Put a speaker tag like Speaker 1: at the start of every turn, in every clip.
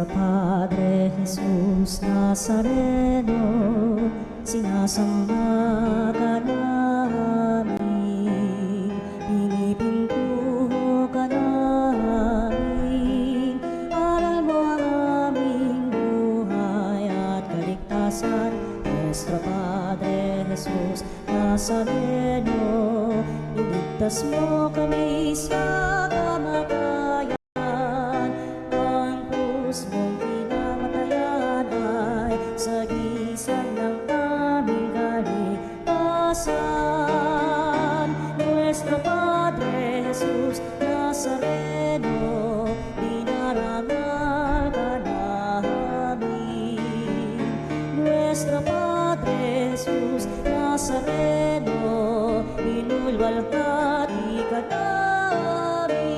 Speaker 1: Nuestro Padre Jesús Nazareno, sinasamba ka namin, pinipintuho ka namin, aral mo ang aming buhay at kaligtasan. Nuestro Padre Jesús Nazareno, iligtas mo kami sa kamatayan. Ang krus mong pinamatayan ay sagisag ng aming kaligtasan. Nuestro Padre Jesus Nazareno, dinarangal ka namin. Nuestro Padre Jesus Nazareno, inulwalhati ka namin.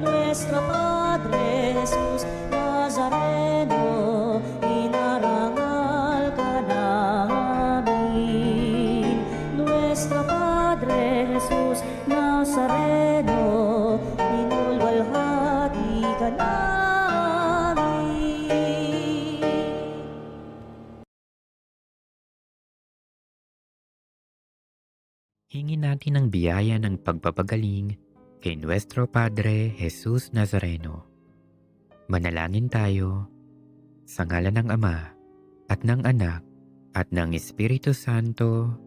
Speaker 1: Nuestro Padre Jesus Nazareno, inarangal ka namin. Nuestro Padre Jesus Nazareno, inulwalhati ka namin.
Speaker 2: Hingin natin ang biyaya ng pagpapagaling kay Nuestro Padre Jesus Nazareno. Manalangin tayo sa ngalan ng Ama at ng Anak at ng Espiritu Santo.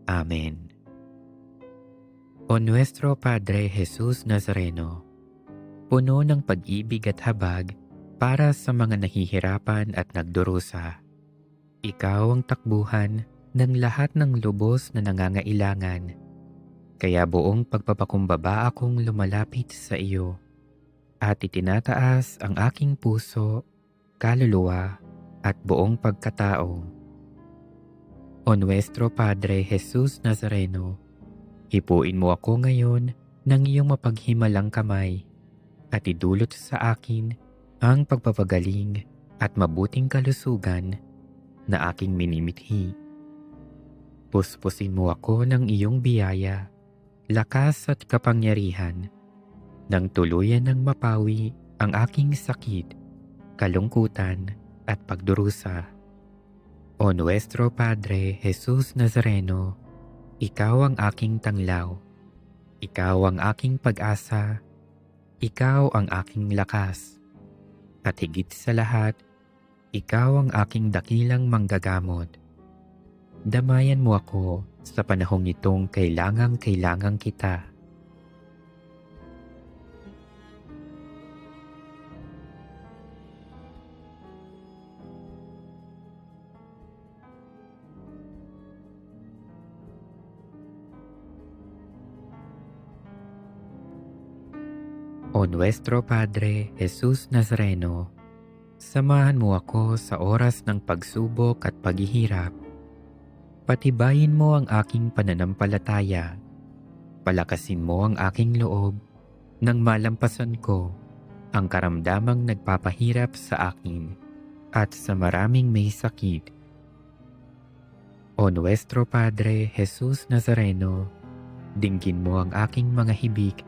Speaker 2: Amen. O Nuestro Padre Jesus Nazareno, puno ng pag-ibig at habag para sa mga nahihirapan at nagdurusa. Ikaw ang takbuhan ng lahat ng lubos na nangangailangan. Kaya buong pagpapakumbaba akong lumalapit sa iyo at itinataas ang aking puso, kaluluwa at buong pagkatao. O Nuestro Padre Jesus Nazareno, hipuin mo ako ngayon ng iyong mapaghimalang kamay at idulot sa akin ang pagpapagaling at mabuting kalusugan na aking minimithi. Puspusin mo ako ng iyong biyaya, lakas at kapangyarihan, nang tuluyan ng mapawi ang aking sakit, kalungkutan at pagdurusa. O Nuestro Padre Jesus Nazareno, ikaw ang aking tanglaw, ikaw ang aking pag-asa, ikaw ang aking lakas, at higit sa lahat, ikaw ang aking dakilang manggagamot. Damayan mo ako sa panahong itong kailangang kita. O Nuestro Padre Jesus Nazareno, samahan mo ako sa oras ng pagsubok at paghihirap. Patibayin mo ang aking pananampalataya. Palakasin mo ang aking loob nang malampasan ko ang karamdamang nagpapahirap sa akin at sa maraming may sakit. O Nuestro Padre Jesus Nazareno, dinggin mo ang aking mga hibik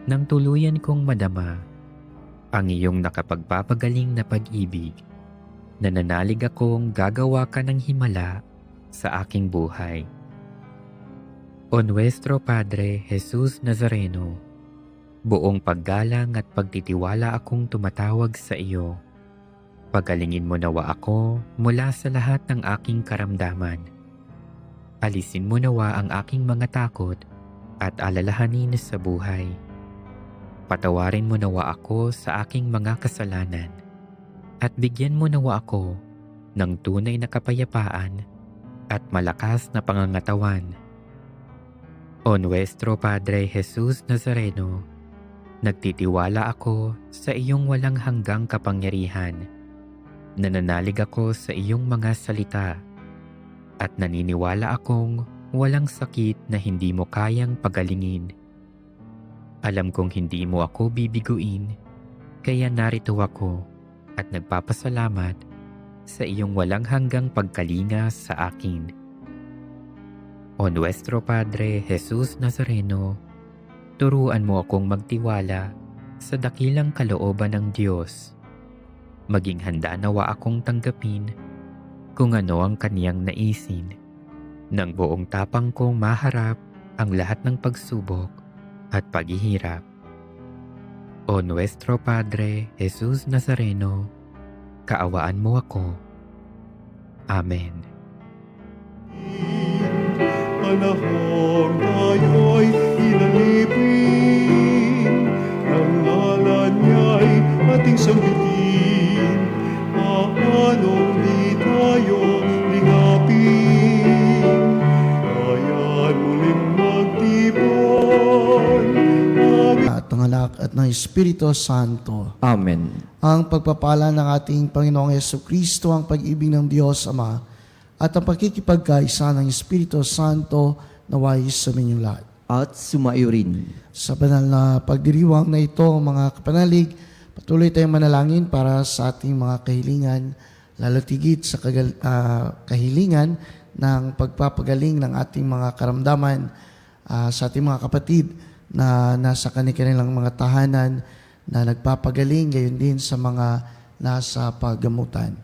Speaker 2: nang tuluyan kong madama ang iyong nakapagpapagaling na pag-ibig. Nananalig akong gagawa ka ng himala sa aking buhay. O Nuestro Padre Jesus Nazareno, buong paggalang at pagtitiwala akong tumatawag sa iyo. Pagalingin mo nawa ako mula sa lahat ng aking karamdaman. Alisin mo nawa ang aking mga takot at alalahanin sa buhay. Patawarin mo nawa ako sa aking mga kasalanan at bigyan mo nawa ako ng tunay na kapayapaan at malakas na pangangatawan. O Nuestro Padre Jesus Nazareno, nagtitiwala ako sa iyong walang hanggang kapangyarihan. Nananalig ako sa iyong mga salita at naniniwala akong walang sakit na hindi mo kayang pagalingin. Alam kong hindi mo ako bibiguin, kaya narito ako at nagpapasalamat sa iyong walang hanggang pagkalinga sa akin. O Nuestro Padre Jesus Nazareno, turuan mo akong magtiwala sa dakilang kalooban ng Diyos Maging handa nawa akong tanggapin kung ano ang kaniyang naisin. Nang buong tapang kong maharap ang lahat ng pagsubok at paghihirap. O Nuestro Padre Jesus Nazareno, kaawaan mo ako. Amen.
Speaker 3: Panahon tayo'y ilalipin, ang ngalan niya'y ating sambitin, paanong di tayo ligapin, kaya't muling magtipon.
Speaker 4: At ng Anak at ng Espiritu Santo.
Speaker 5: Amen.
Speaker 4: Ang pagpapala ng ating Panginoong Jesucristo, ang pag-ibig ng Diyos Ama, at ang pakikipagkaisa ng Espiritu Santo naway sa inyong lahat.
Speaker 5: At sumayo rin.
Speaker 4: Sa banal na pagdiriwang na ito, mga kapanalig, patuloy tayong manalangin para sa ating mga kahilingan, lalo tigit sa kahilingan ng pagpapagaling ng ating mga karamdaman sa ating mga kapatid na nasa kanilang mga tahanan na nagpapagaling, gayon din sa mga nasa paggamutan.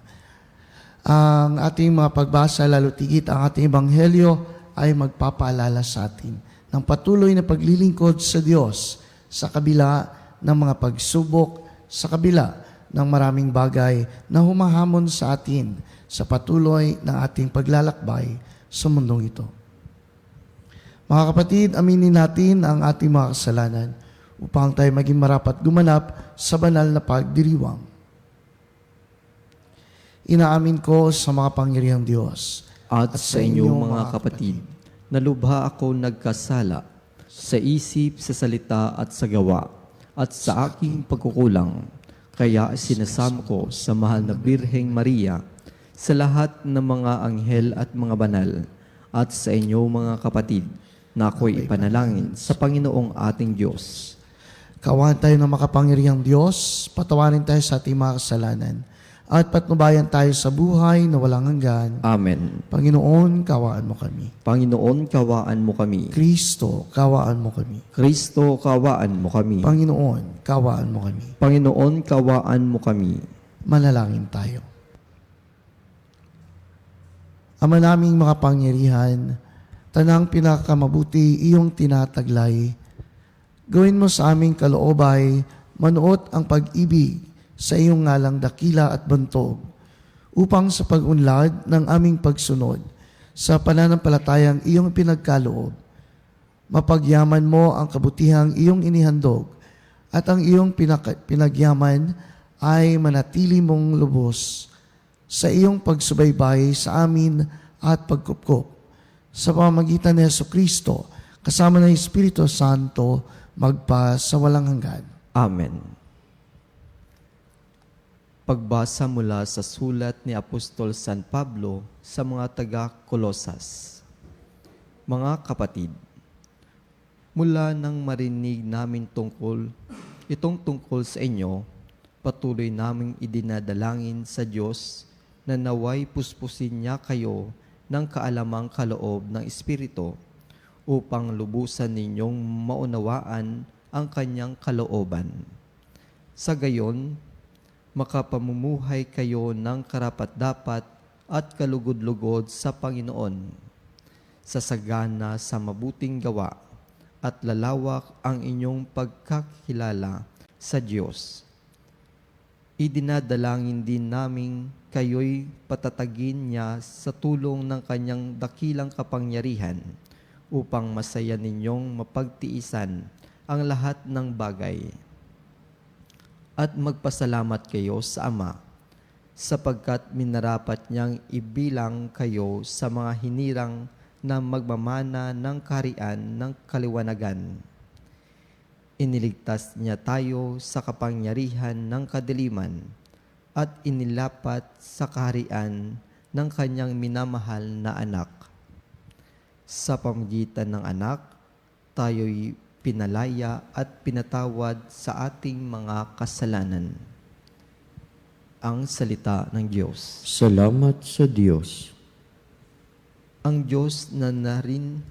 Speaker 4: Ang ating mga pagbasa, lalo tigit ang ating ebanghelyo, ay magpapaalala sa atin ng patuloy na paglilingkod sa Diyos sa kabila ng mga pagsubok, sa kabila ng maraming bagay na humahamon sa atin sa patuloy ng ating paglalakbay sa mundong ito. Mga kapatid, aminin natin ang ating mga kasalanan upang tayo maging marapat gumanap sa banal na pagdiriwang. Inaamin ko sa mga pangyarihang Diyos
Speaker 5: At sa inyong mga kapatid, na lubha ako nagkasala sa isip, sa salita at sa gawa, at sa aking pagkukulang. Kaya sinasamo ko sa mahal na Birheng Maria, sa lahat ng mga anghel at mga banal, at sa inyong mga kapatid, na ako'y ipanalangin sa Panginoong ating Diyos.
Speaker 4: Kawan tayo ng makapangyarihang Diyos, patawarin tayo sa ating mga kasalanan, at patnubayan tayo sa buhay na walang hanggan.
Speaker 5: Amen.
Speaker 4: Panginoon, kawaan mo kami.
Speaker 5: Panginoon, kawaan mo kami.
Speaker 4: Kristo, kawaan mo kami.
Speaker 5: Kristo, kawaan mo kami.
Speaker 4: Panginoon, kawaan mo kami.
Speaker 5: Panginoon, kawaan mo kami.
Speaker 4: Manalangin tayo. Ama naming makapangyarihan, tanang pinakamabuti iyong tinataglay. Gawin mo sa aming kaloobay, manuot ang pag-ibig sa iyong ngalang dakila at bantog, upang sa pag-unlad ng aming pagsunod sa pananampalatayang iyong pinagkaloob, mapagyaman mo ang kabutihang iyong inihandog at ang iyong pinagyaman ay manatili mong lubos sa iyong pagsubaybay sa amin at pagkupkop. Sa pamamagitan ni Jesucristo, kasama ng Espiritu Santo, magpa sa walang hanggan.
Speaker 5: Amen. Pagbasa mula sa sulat ni Apostol San Pablo sa mga taga-Kolosas. Mga kapatid, mula nang marinig namin itong tungkol sa inyo, patuloy naming idinadalangin sa Diyos na naway puspusin niya kayo ng kaalamang kaloob ng Espiritu upang lubusan ninyong maunawaan ang kanyang kalooban. Sa gayon, makapamumuhay kayo ng karapat-dapat at kalugod-lugod sa Panginoon, sasagana sa mabuting gawa at lalawak ang inyong pagkakilala sa Diyos. Idinadalangin din namin kayo'y patatagin niya sa tulong ng kanyang dakilang kapangyarihan upang masaya ninyong mapagtiisan ang lahat ng bagay. At magpasalamat kayo sa Ama, sapagkat minarapat niyang ibilang kayo sa mga hinirang na magmamana ng kaharian ng kaliwanagan. Iniligtas niya tayo sa kapangyarihan ng kadiliman at inilapat sa kaharian ng kanyang minamahal na anak. Sa pamamagitan ng anak, tayo'y pinalaya at pinatawad sa ating mga kasalanan. Ang salita ng Diyos.
Speaker 6: Salamat sa Diyos.
Speaker 5: Ang Diyos na rin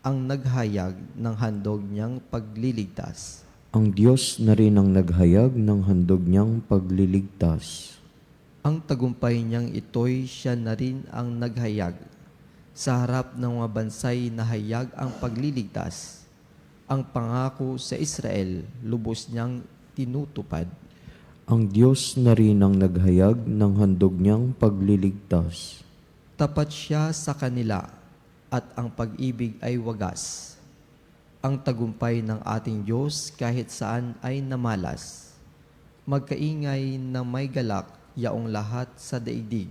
Speaker 5: ang naghayag ng handog niyang pagliligtas.
Speaker 6: Ang Diyos na rin ang naghayag ng handog niyang pagliligtas.
Speaker 5: Ang tagumpay niyang ito'y siya na rin ang naghayag. Sa harap ng mga bansay na hayag ang pagliligtas. Ang pangako sa Israel, lubos niyang tinutupad.
Speaker 6: Ang Diyos na rin ang naghayag ng handog niyang pagliligtas.
Speaker 5: Tapat siya sa kanila at ang pag-ibig ay wagas. Ang tagumpay ng ating Diyos kahit saan ay namalas. Magkaingay na may galak yaong lahat sa daigdig.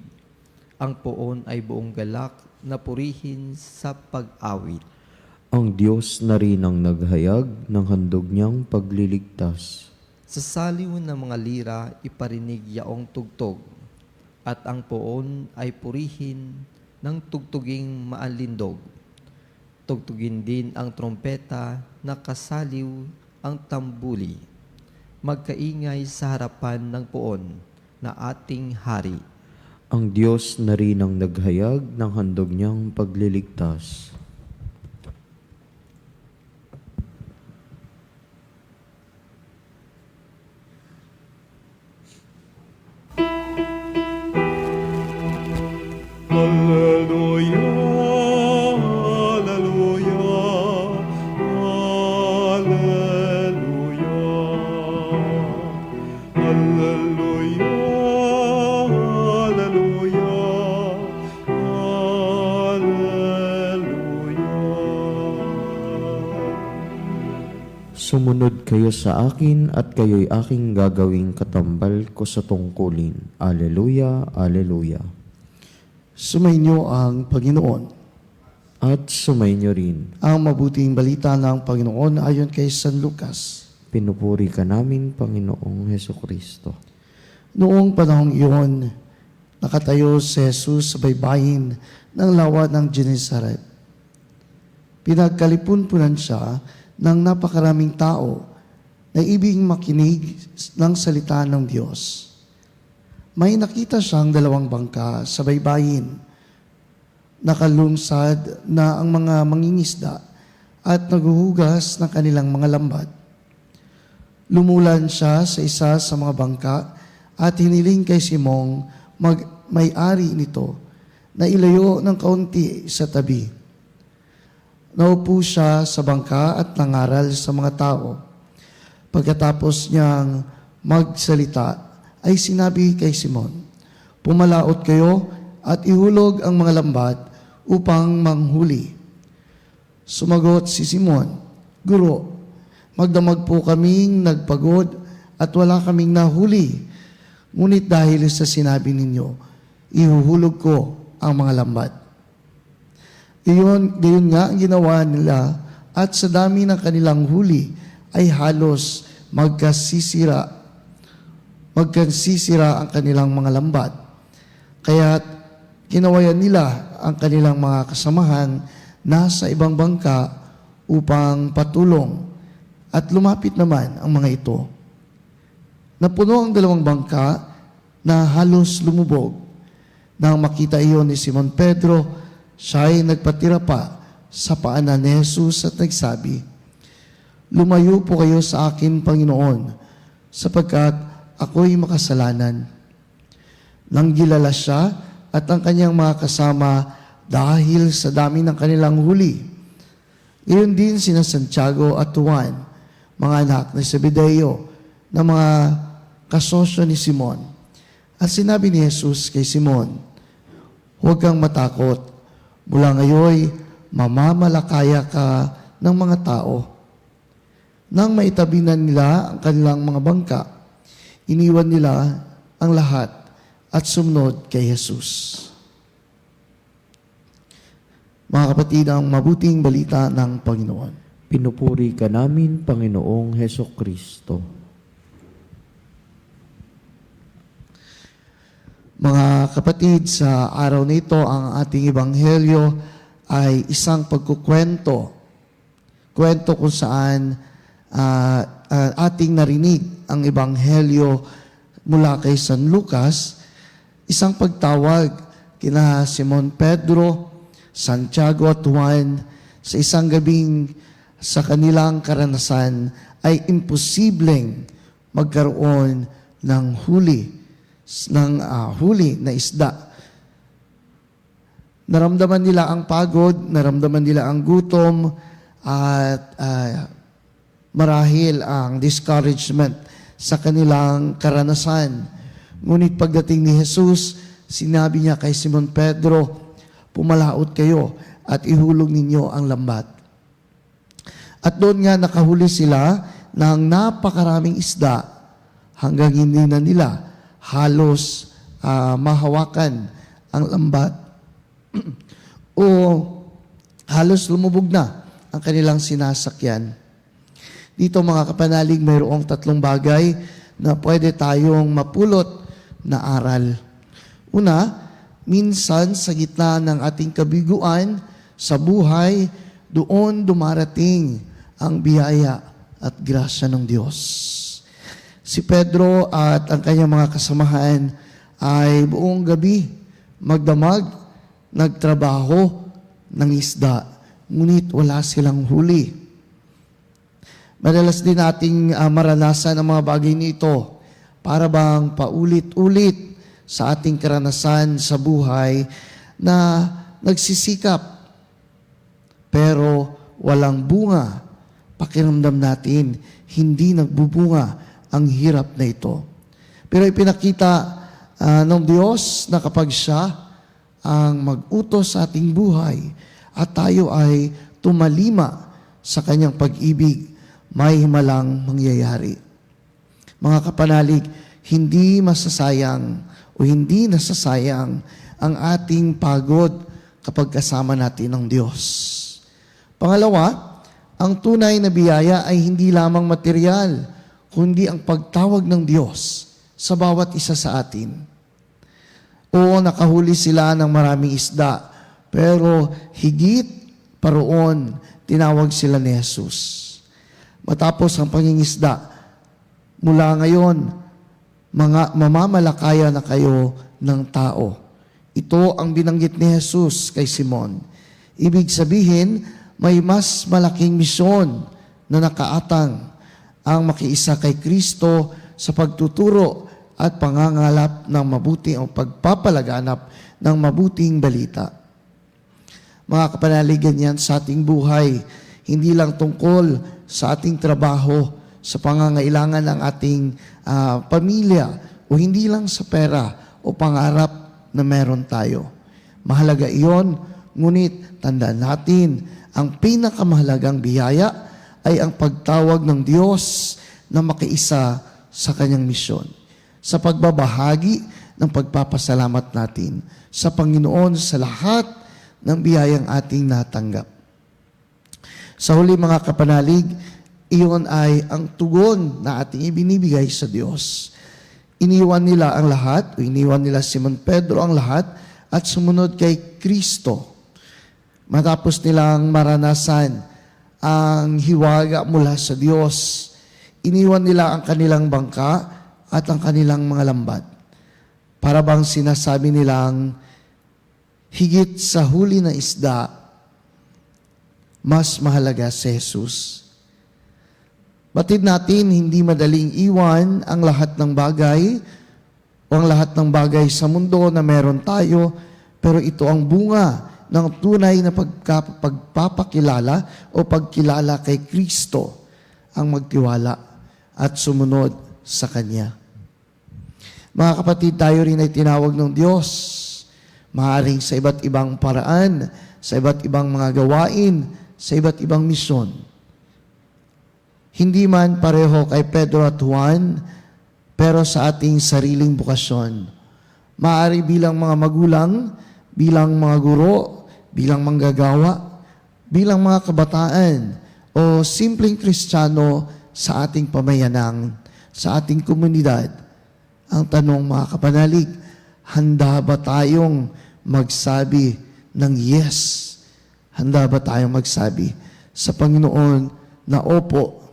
Speaker 5: Ang poon ay buong galak na purihin sa pag-awit.
Speaker 6: Ang Diyos na rin ang naghayag ng handog niyang pagliligtas.
Speaker 5: Sa saliw ng mga lira iparinig yaong tugtog, at ang poon ay purihin ng tugtuging maalindog. Tugtugin din ang trompeta na kasaliw ang tambuli. Magkaingay sa harapan ng poon na ating hari.
Speaker 6: Ang Diyos na rin ang naghayag ng handog niyang pagliligtas.
Speaker 3: Alleluia, alleluia, alleluia. Alleluia, alleluia, alleluia.
Speaker 6: Sumunod kayo sa akin at kayo'y aking gagawing katambal ko sa tungkulin. Alleluia, alleluia.
Speaker 4: Sumainyo ang Panginoon.
Speaker 6: At sumainyo rin.
Speaker 4: Ang mabuting balita ng Panginoon ayon kay San Lucas.
Speaker 6: Pinupuri ka namin, Panginoong Heso Kristo.
Speaker 4: Noong panahong iyon, nakatayo si Jesus sa baybayin ng lawa ng Genesaret. Pinagkalipunpunan siya ng napakaraming tao na ibig makinig ng salita ng Diyos. May nakita siyang dalawang bangka sa baybayin. Nakalungsad na ang mga mangingisda at naghuhugas ng kanilang mga lambat. Lumulan siya sa isa sa mga bangka at hiniling kay Simong may-ari nito na ilayo ng kaunti sa tabi. Naupo siya sa bangka at nangaral sa mga tao. Pagkatapos niyang magsalita, ay sinabi kay Simon, "Pumalaot kayo at ihulog ang mga lambat upang manghuli." Sumagot si Simon, "Guro, magdamag po kaming nagpagod at wala kaming nahuli. Ngunit dahil sa sinabi ninyo, ihuhulog ko ang mga lambat." Gayon nga ang ginawa nila at sa dami ng kanilang huli ay halos magkasisira ang kanilang mga lambat. Kaya't ginawayan nila ang kanilang mga kasamahan nasa ibang bangka upang patulong at lumapit naman ang mga ito. Napuno ang dalawang bangka na halos lumubog. Nang makita iyon ni Simon Pedro, siya ay nagpatira pa sa paanan ni Jesus at nagsabi, "Lumayo po kayo sa akin, Panginoon, sapagkat ako'y makasalanan." Nang gilala siya at ang kanyang mga kasama dahil sa dami ng kanilang huli. Iyon din sina Santiago at Juan, mga anak ni Zebedeo, na mga kasosyo ni Simon. At sinabi ni Jesus kay Simon, "Huwag kang matakot. Mula ngayon, mamamalakaya ka ng mga tao." Nang maitabi na nila ang kanilang mga bangka, iniwan nila ang lahat at sumunod kay Jesus. Mga kapatid, ang mabuting balita ng Panginoon.
Speaker 6: Pinupuri ka namin, Panginoong Heso Kristo.
Speaker 4: Mga kapatid, sa araw na ito, ang ating ebanghelyo ay isang pagkukwento. Kwento kung saan ating narinig ang ebanghelyo mula kay San Lucas, isang pagtawag kina Simon Pedro, Santiago at Juan sa isang gabing sa kanilang karanasan ay imposibleng magkaroon ng huli huli na isda. Naramdaman nila ang pagod, naramdaman nila ang gutom, at marahil ang discouragement sa kanilang karanasan. Ngunit pagdating ni Jesus, sinabi niya kay Simon Pedro, "Pumalaot kayo at ihulog ninyo ang lambat." At doon nga nakahuli sila ng napakaraming isda hanggang hindi na nila halos mahawakan ang lambat o halos lumubog na ang kanilang sinasakyan. Dito mga kapanalig, mayroong 3 bagay na pwede tayong mapulot na aral. Una, minsan sa gitna ng ating kabiguan sa buhay, doon dumarating ang biyaya at grasya ng Diyos. Si Pedro at ang kanyang mga kasamahan ay buong gabi magdamag, nagtrabaho ng isda, ngunit wala silang huli. Madalas din nating maranasan ang mga bagay nito para bang paulit-ulit sa ating karanasan sa buhay na nagsisikap pero walang bunga. Pakiramdam natin, hindi nagbubunga ang hirap na ito. Pero ipinakita ng Diyos na kapag Siya ang mag-utos sa ating buhay at tayo ay tumalima sa Kanyang pag-ibig, may himalang mangyayari. Mga kapanalig, hindi masasayang o hindi nasasayang ang ating pagod kapag kasama natin ang Diyos. Pangalawa, ang tunay na biyaya ay hindi lamang material, kundi ang pagtawag ng Diyos sa bawat isa sa atin. Oo, nakahuli sila ng maraming isda, pero higit pa roon, tinawag sila ni Jesus. Matapos ang pangingisda, mula ngayon, mamamalakaya na kayo ng tao. Ito ang binanggit ni Jesus kay Simon. Ibig sabihin, may mas malaking misyon na nakaatang ang makiisa kay Kristo sa pagtuturo at pangangalap ng mabuti o pagpapalaganap ng mabuting balita. Mga kapanaligan yan sa ating buhay, hindi lang tungkol sa ating trabaho, sa pangangailangan ng ating pamilya, o hindi lang sa pera o pangarap na meron tayo. Mahalaga iyon, ngunit tandaan natin, ang pinakamahalagang biyaya ay ang pagtawag ng Diyos na makiisa sa Kanyang misyon. Sa pagbabahagi ng pagpapasalamat natin sa Panginoon sa lahat ng biyayang ating natanggap. Sa huli mga kapanalig, iyon ay ang tugon na ating ibinibigay sa Diyos. Iniwan nila ang lahat, o iniwan nila Simon Pedro ang lahat, at sumunod kay Kristo. Matapos nilang maranasan ang hiwaga mula sa Diyos, iniwan nila ang kanilang bangka at ang kanilang mga lambat. Para bang sinasabi nilang, higit sa huli na isda, mas mahalaga si Jesus. Batid natin, hindi madaling iwan ang lahat ng bagay o ang lahat ng bagay sa mundo na meron tayo, pero ito ang bunga ng tunay na pagpapakilala o pagkilala kay Kristo, ang magtiwala at sumunod sa Kanya. Mga kapatid, tayo rin ay tinawag ng Diyos, maaaring sa iba't ibang paraan, sa iba't ibang mga gawain, sa iba't ibang misyon. Hindi man pareho kay Pedro at Juan, pero sa ating sariling bukasyon. Maaari bilang mga magulang, bilang mga guro, bilang manggagawa, bilang mga kabataan, o simpleng Kristiyano sa ating pamayanang, sa ating komunidad. Ang tanong mga kapanalig, handa ba tayong magsabi ng yes? Handa ba tayong magsabi sa Panginoon na opo,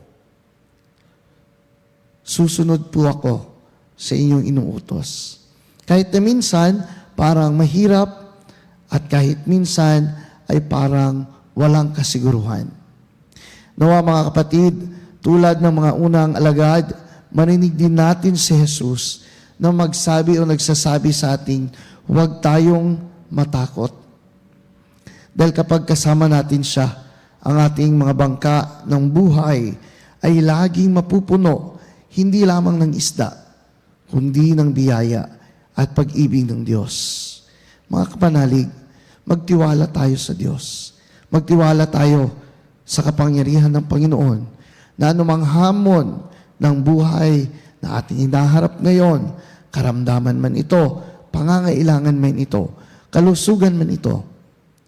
Speaker 4: susunod po ako sa inyong inuutos. Kahit na minsan, parang mahirap, at kahit minsan ay parang walang kasiguruhan. Nawa mga kapatid, tulad ng mga unang alagad, marinig din natin si Jesus na magsabi o nagsasabi sa ating huwag tayong matakot. Dahil kapag kasama natin siya, ang ating mga bangka ng buhay ay laging mapupuno, hindi lamang ng isda, kundi ng biyaya at pag-ibig ng Diyos. Mga kapanalig, magtiwala tayo sa Diyos. Magtiwala tayo sa kapangyarihan ng Panginoon na anumang hamon ng buhay na ating hinaharap ngayon, karamdaman man ito, pangangailangan man ito, kalusugan man ito,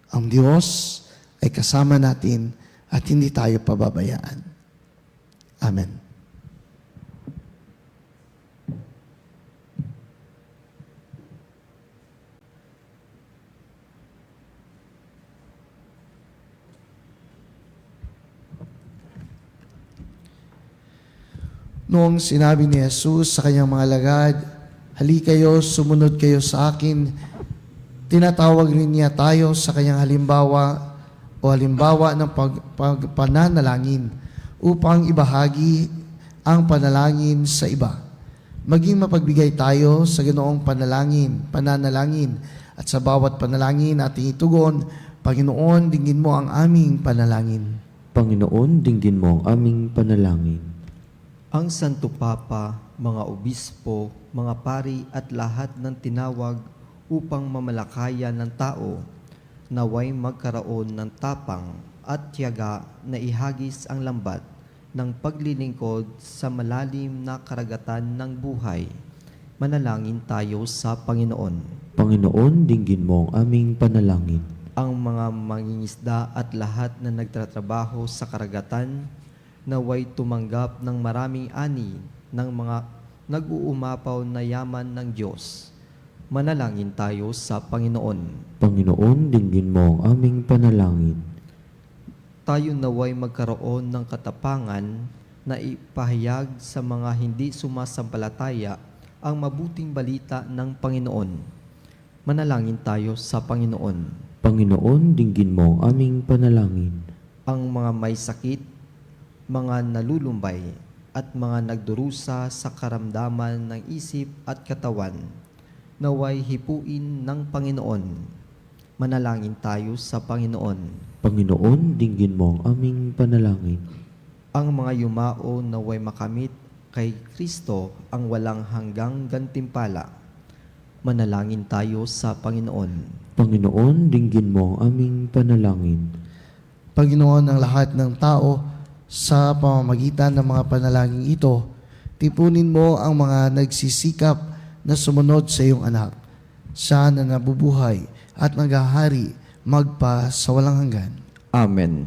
Speaker 4: ang Diyos ay kasama natin at hindi tayo pababayaan. Amen. Noong sinabi ni Jesus sa kanyang mga alagad, "Hali kayo, sumunod kayo sa akin," tinatawag rin niya tayo sa kanyang halimbawa ng pananalangin upang ibahagi ang panalangin sa iba. Maging mapagbigay tayo sa ganoong pananalangin at sa bawat panalangin ating itugon, "Panginoon, dinggin mo ang aming panalangin."
Speaker 6: Panginoon, dinggin mo ang aming panalangin.
Speaker 5: Ang Santo Papa, mga obispo, mga pari at lahat ng tinawag upang mamalakayan ng tao, naway magkaroon ng tapang at tiyaga na ihagis ang lambat ng paglilingkod sa malalim na karagatan ng buhay. Manalangin tayo sa Panginoon.
Speaker 6: Panginoon, dinggin mo ang aming panalangin.
Speaker 5: Ang mga mangingisda at lahat na nagtatrabaho sa karagatan, naway tumanggap ng maraming ani ng mga nag-uumapaw na yaman ng Diyos. Manalangin tayo sa Panginoon.
Speaker 6: Panginoon, dinggin mo ang aming panalangin.
Speaker 5: Tayo naway magkaroon ng katapangan na ipahayag sa mga hindi sumasampalataya ang mabuting balita ng Panginoon. Manalangin tayo sa Panginoon.
Speaker 6: Panginoon, dinggin mo ang aming panalangin.
Speaker 5: Ang mga may sakit, mga nalulumbay, at mga nagdurusa sa karamdaman ng isip at katawan, naway hipuin ng Panginoon. Manalangin tayo sa Panginoon.
Speaker 6: Panginoon, dinggin mo ang aming panalangin.
Speaker 5: Ang mga yumao naway makamit kay Kristo ang walang hanggang gantimpala. Manalangin tayo sa Panginoon.
Speaker 6: Panginoon, dinggin mo ang aming panalangin.
Speaker 4: Panginoon, ang lahat ng tao, sa pamamagitan ng mga panalangin ito, tipunin mo ang mga nagsisikap na sumunod sa iyong anak. Siya na nabubuhay at naghahari magpa sa walang hanggan.
Speaker 5: Amen.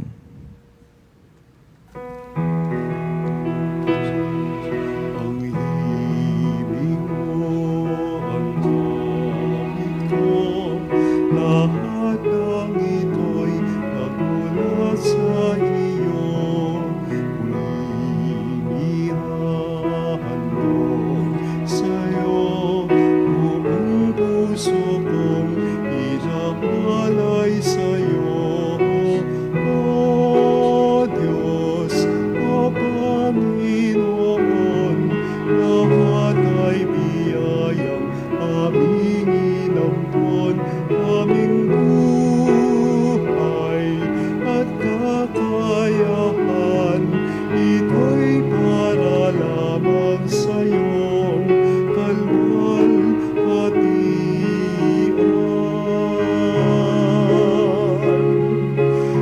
Speaker 3: Ang ibig mo, ang gamit ko, lahat ng ito'y nagmula sa iyo. Pulinihan mo sa'yo, buong puso kong ilalay sa'yo. O Diyos, O Panginoon, lahat ay biyayang aming inampon, aming buhay at kakayahan, ito'y para lamang sa'yong kalwalhatian.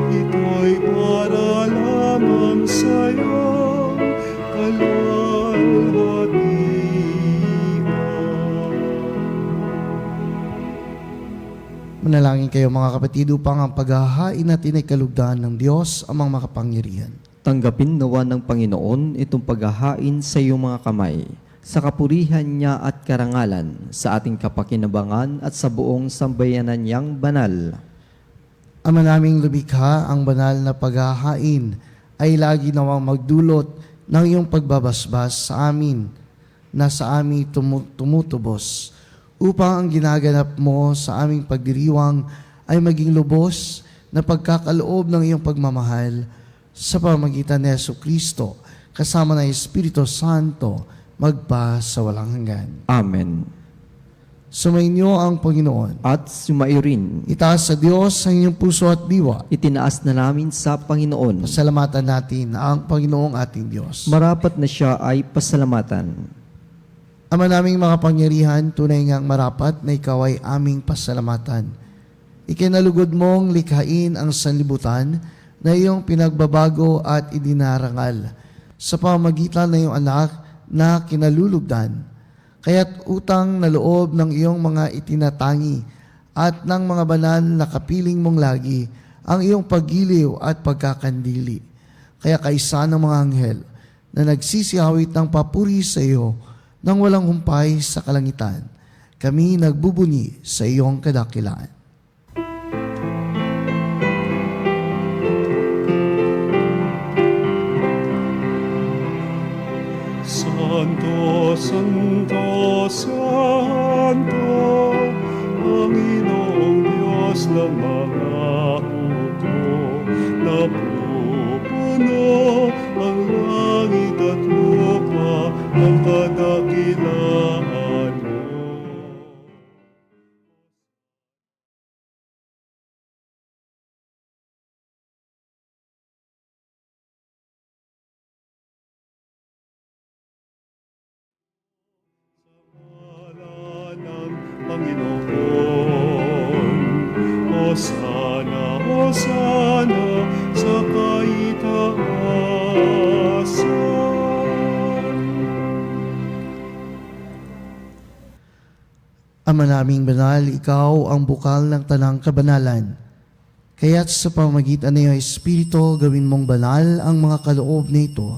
Speaker 3: Ito'y para lamang sa'yong kalwalhatian.
Speaker 4: Manalangin kayo mga kapatid upang ang paghahain natin ay kalugdan ng Diyos amang makapangyarihan.
Speaker 5: Tanggapin nawa ng Panginoon itong paghahain sa iyong mga kamay, sa kapurihan niya at karangalan, sa ating kapakinabangan at sa buong sambayanan niyang banal.
Speaker 4: Ama naming lumikha, ang banal na paghahain ay lagi nawang magdulot ng iyong pagbabasbas sa amin na sa amin tumutubos, upang ang ginaganap mo sa aming pagdiriwang ay maging lubos na pagkakaloob ng iyong pagmamahal sa pamamagitan ni Jesu Kristo, kasama ng Espiritu Santo, magpa sa walang hanggan.
Speaker 5: Amen.
Speaker 4: Sumainyo ang Panginoon.
Speaker 5: At sumayo rin,
Speaker 4: Itaas sa Diyos ang inyong puso at diwa.
Speaker 5: itinaas na namin sa Panginoon.
Speaker 4: Pasalamatan natin ang Panginoong ating Diyos.
Speaker 5: Marapat na siya ay pasalamatan.
Speaker 4: Ama naming makapangyarihan, tunay ngang marapat na ikaw ay aming pasalamatan. Ikinalugod mong likhain ang sanlibutan na iyong pinagbabago at idinarangal sa pamamagitan ng iyong anak na kinalulugdan. Kaya't utang na loob ng iyong mga itinatangi at ng mga banal na kapiling mong lagi ang iyong paggiliw at pagkakandili. Kaya kaisa ng mga anghel na nagsisihawit ng papuri sa iyo nang walang humpay sa kalangitan, kami nagbubunyi sa iyong kadakilaan.
Speaker 3: Santo, Santo, Santo, Panginoong Diyos ng mga hukbo, napupuno ang langit at lupa ng kadakilaan mo. Ng Panginoon, Hosana, Hosana sa kaitaasan.
Speaker 4: Ama naming banal, ikaw ang bukal ng tanang kabanalan. Kaya't sa pamagitan ng iyong Espiritu, gawin mong banal ang mga kaloob nito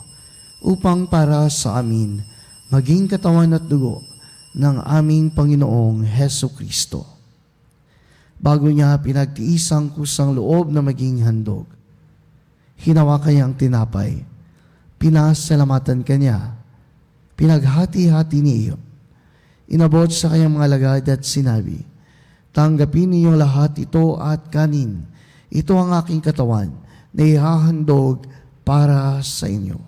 Speaker 4: upang para sa amin maging katawan at dugo ng aming Panginoong Heso Kristo. Bago niya pinagtiis ang kusang loob na maging handog, hinawakan niya ang tinapay, pinasalamatan kanya, pinaghati-hati niya, inabot sa kanyang mga lagad at sinabi, tanggapin ninyong lahat ito at kanin. Ito ang aking katawan na ihahandog para sa inyo.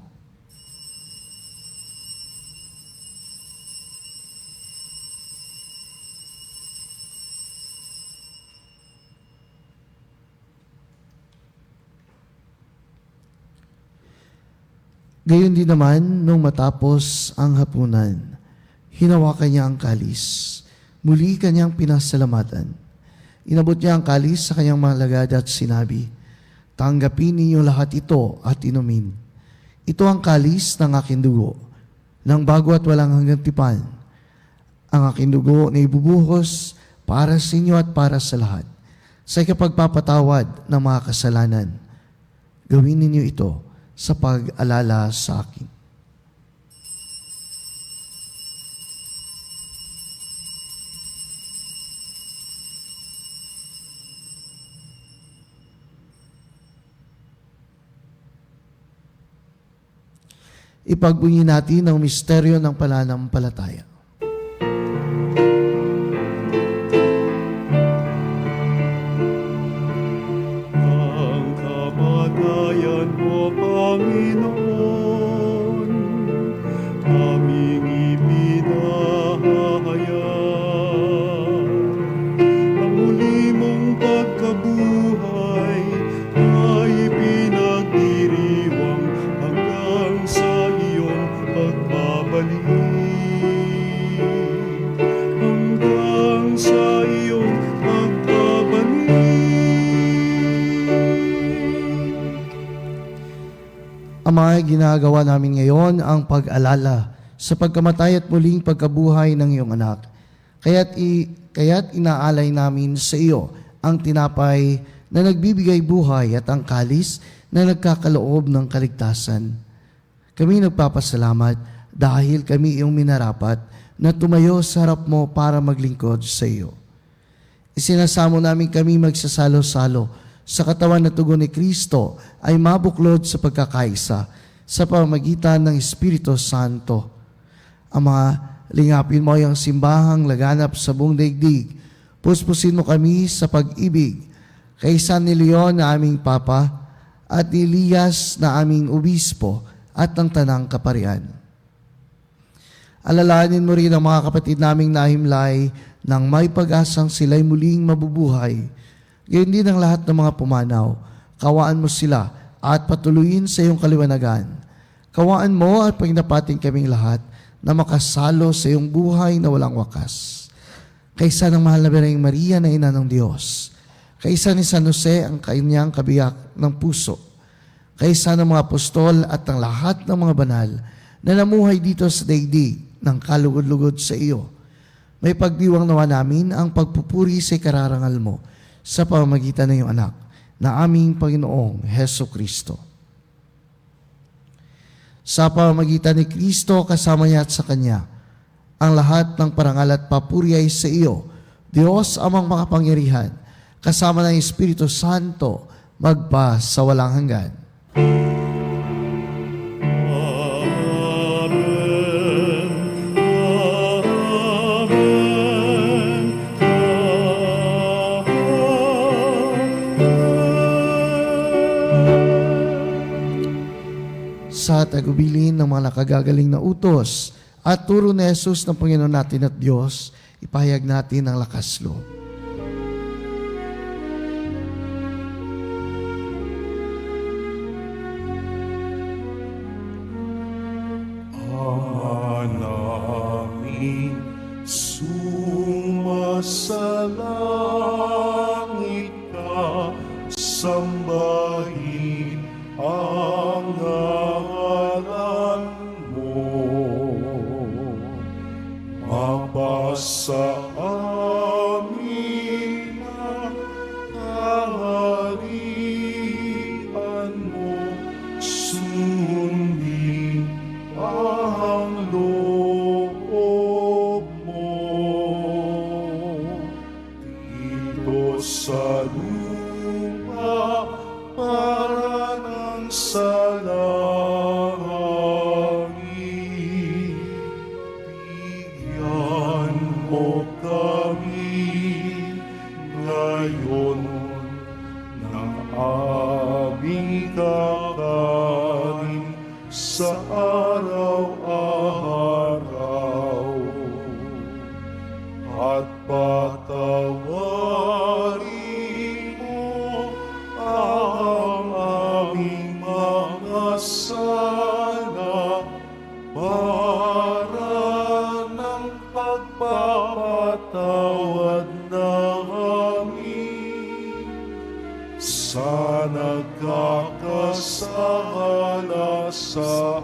Speaker 4: Gayon din naman, nung matapos ang hapunan, hinawakan niya ang kalis. Muli kanyang pinasalamatan. Inabot niya ang kalis sa kanyang mga lagad at sinabi, tanggapin ninyo lahat ito at inumin. Ito ang kalis ng aking dugo, ng bago at walang hanggang tipan. Ang aking dugo na ibubuhos para sa inyo at para sa lahat, sa ikapagpapatawad ng mga kasalanan. Gawin ninyo ito sa pag-alala sa akin. Ipagbunyi natin ang misteryo ng pananampalataya.
Speaker 3: Ang kamatayan mo, Panginoon, aming ipinahayag. Ang muli mong pagkabuhay ay pinagdiriwang hanggang sa iyong pagbabalik. Hanggang sa iyong pagbabalik.
Speaker 4: Ama, ginagawa namin ngayon ang pag-alala sa pagkamatay at muling pagkabuhay ng iyong anak. Kaya't inaalay namin sa iyo ang tinapay na nagbibigay buhay at ang kalis na nagkakaloob ng kaligtasan. Kami nagpapasalamat dahil kami iyong minarapat na tumayo sa harap mo para maglingkod sa iyo. Isinasamo namin kami magsasalo-salo sa katawan na tugon ni Kristo ay mabuklod sa pagkakaisa sa pamamagitan ng Espiritu Santo. Ama, lingapin mo ang simbahang laganap sa buong daigdig. Puspusin mo kami sa pag-ibig kay San Leon na aming Papa at ni Elias na aming Obispo at ng Tanang Kaparian. Alalahanin mo rin ang mga kapatid naming nahimlay nang may pag-asang sila'y muling mabubuhay. Gayon din ang lahat ng mga pumanaw. Kawaan mo sila at patuloyin sa iyong kaliwanagan. Kawaan mo at pagnapating kaming lahat na makasalo sa iyong buhay na walang wakas. Kaysa ng mahal na Birheng Maria na ina ng Diyos, kaysa ni San Jose ang kanyang kabiyak ng puso, kaysa ng mga apostol at ng lahat ng mga banal na namuhay dito sa daigdig ng kalugod-lugod sa iyo, may pagdiwang nawa namin ang pagpupuri sa kararangal mo sa pamamagitan ng iyong anak na aming Panginoong Heso Kristo. Sa pamamagitan ni Kristo kasama niya at sa Kanya, ang lahat ng parangal at papuri ay sa iyo, Diyos amang makapangyarihan, kasama ng Espiritu Santo, magpa sa walang hanggan. Sa tagubilin ng mga nakagagaling na utos at turo ni Jesus ng Panginoon natin at Diyos, ipahayag natin ang lakas loob.
Speaker 3: Namin sumasalangit ka, sambahin ang ngalan mo. Mapasa amin ang kaharian mo, sundin ang loob mo dito sa lupa para ng sa langit. Bigyan mo kami ngayon ng aming kakanin sa araw-araw, at patawarin mo ang aming mga sala para ng pagpapatawad namin sa nagkakasala sa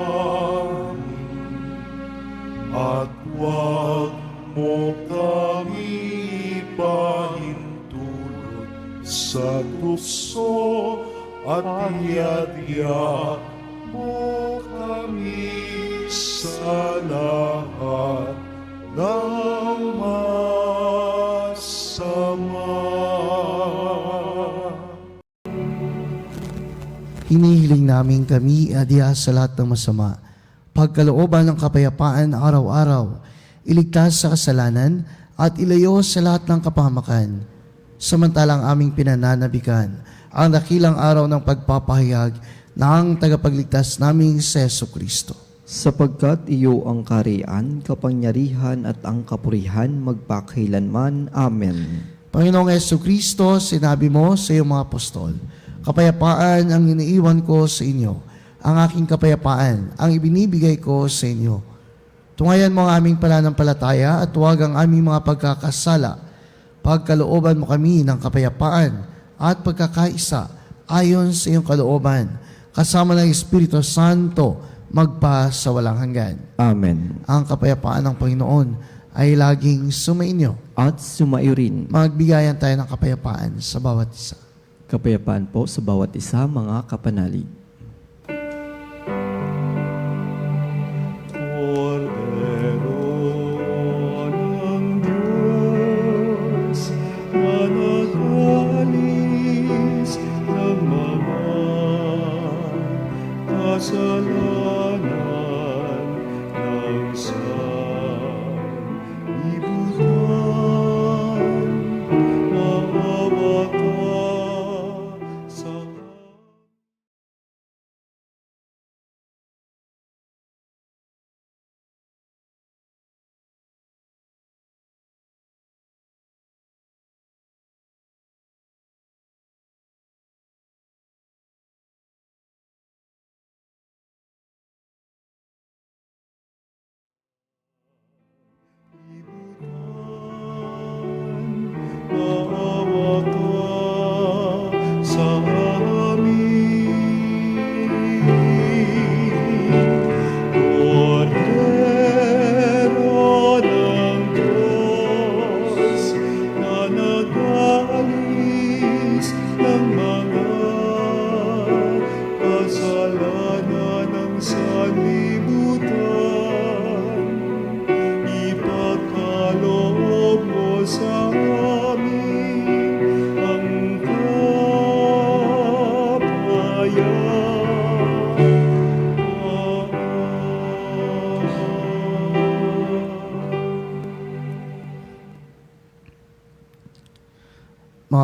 Speaker 3: amin. At huwag mo kami ipahintulot sa tukso, at iadya mo kami sa lahat ng masama.
Speaker 4: Hinihiling namin kami adya sa lahat ng masama, pagkalooban ng kapayapaan araw-araw, iligtas sa kasalanan at ilayo sa lahat ng kapahamakan. Samantalang aming pinananabikan ang dakilang araw ng pagpapahayag ng tagapagligtas naming si Jesu Kristo.
Speaker 5: Sapagkat iyo ang kaharian, kapangyarihan at ang kapurihan magpakailanman. Amen.
Speaker 4: Panginoong Jesu Kristo, sinabi mo sa iyong mga apostol, kapayapaan ang iniiwan ko sa inyo, ang aking kapayapaan ang ibinibigay ko sa inyo. Tungayan mo ang aming pananampalataya at huwag ang aming mga pagkakasala. Pagkalooban mo kami ng kapayapaan at pagkakaisa ayon sa iyong kalooban, kasama ng Espiritu Santo, magpa sa walang hanggan.
Speaker 5: Amen.
Speaker 4: Ang kapayapaan ng Panginoon ay laging sumainyo.
Speaker 5: At sumayo rin.
Speaker 4: Magbigayan tayo ng kapayapaan sa bawat isa.
Speaker 5: Kapayapaan po sa bawat isa, mga kapanalig.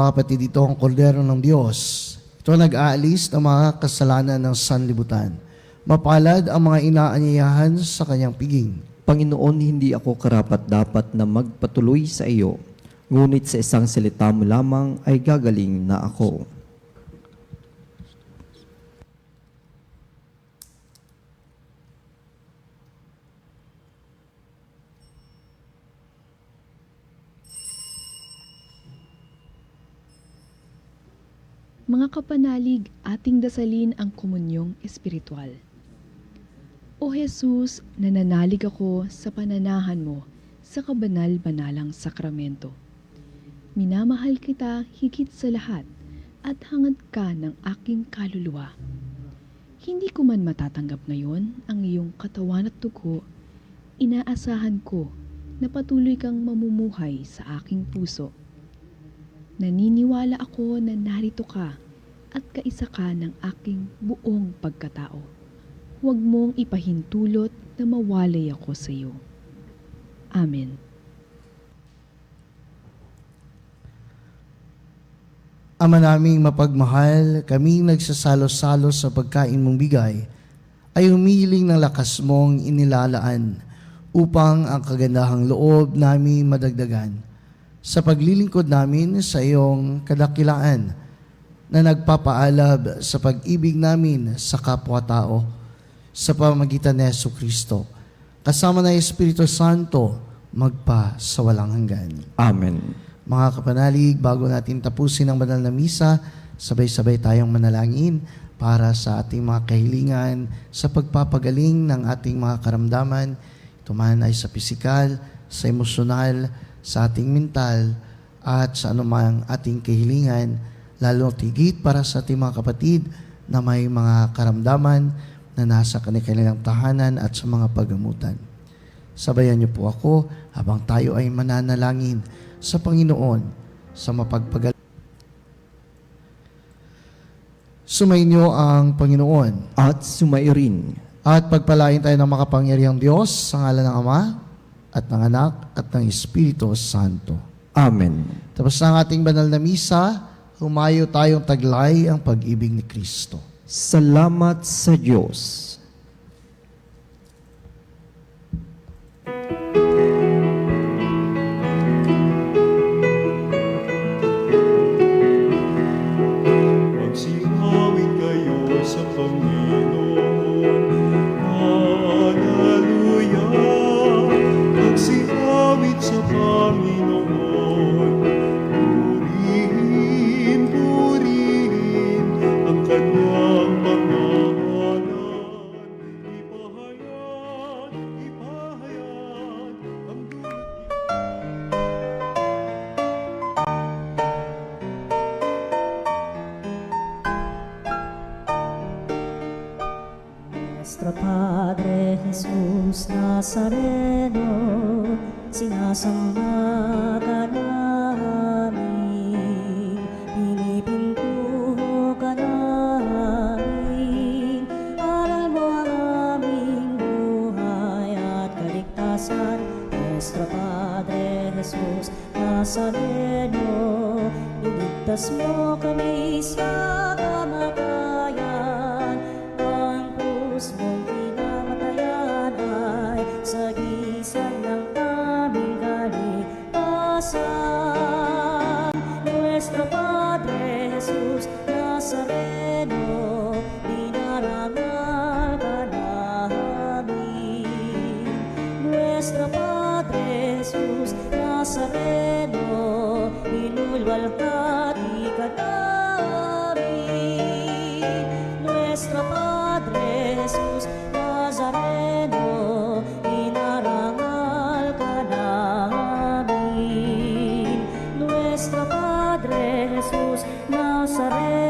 Speaker 4: Mga kapatid, ito ang kordero ng Diyos. Ito ang nag-aalis ng mga kasalanan ng sanlibutan. Mapalad ang mga inaanyayahan sa kanyang piging.
Speaker 5: Panginoon, hindi ako karapat-dapat na magpatuloy sa iyo, ngunit sa isang salita mo lamang ay gagaling na ako.
Speaker 7: Mga kapanalig, ating dasalin ang komunyong espiritual. O Jesus, nananalig ako sa pananahan mo sa kabanal-banalang sakramento. Minamahal kita higit sa lahat at hangad ka ng aking kaluluwa. Hindi ko man matatanggap ngayon ang iyong katawan at dugo, inaasahan ko na patuloy kang mamumuhay sa aking puso. Naniniwala ako na narito ka at kaisa ka ng aking buong pagkatao. Huwag mong ipahintulot na mawalay ako sa iyo. Amen.
Speaker 4: Ama naming mapagmahal, kaming nagsasalo-salo sa pagkain mong bigay, ay humihiling ng lakas mong inilalaan upang ang kagandahang loob namin madagdagan sa paglilingkod namin sa iyong kadakilaan na nagpapaalab sa pag-ibig namin sa kapwa-tao sa pamamagitan ni Jesucristo, kasama ng Espiritu Santo, magpa sa walang hanggan.
Speaker 5: Amen.
Speaker 4: Mga kapanalig, bago natin tapusin ang banal na misa, sabay-sabay tayong manalangin para sa ating mga kahilingan, sa pagpapagaling ng ating mga karamdaman. Ito man ay sa pisikal, sa emosyonal, sa ating mental, at sa anumang ating kahilingan, lalo tigit para sa ating mga kapatid na may mga karamdaman na nasa kanilang tahanan at sa mga paggamutan. Sabayan niyo po ako habang tayo ay mananalangin sa Panginoon sa mapagpagaling. Sumainyo ang Panginoon.
Speaker 5: At sumayo rin.
Speaker 4: At pagpalain tayo ng makapangyarihang Diyos sa ngalan ng Ama at ng Anak at ng Espiritu Santo.
Speaker 5: Amen.
Speaker 4: Tapos na ang ating banal na misa, humayo tayong taglay ang pag-ibig ni Kristo.
Speaker 5: Salamat sa Diyos.
Speaker 3: Magsingawin kayo sa Panginoon. Hallelujah! Magsingawin sa Panginoon. Purihin, purihin ang kanyang mga ngalan. Ipahayag, ipahayag ang dulot.
Speaker 1: Nuestro Padre Jesús Nazareno, sinasamba ka namin, pinipintuho ka namin, aral mo ang aming buhay at kaligtasan. Nuestro Padre Jesús Nazareno, iligtas mo kami sa kamatayan. Ang krus mong pinamatayan ay sagisag ng aming kaligtasan. Nuestro Padre Jesus Nazareno, dinarangal ka namin. Nuestro Padre Jesus Nazareno, inulwalhati ka namin. Nuestro Padre Jesus Nazareno, inarangal ka namin. Nuestro Padre Jesus Nazareno,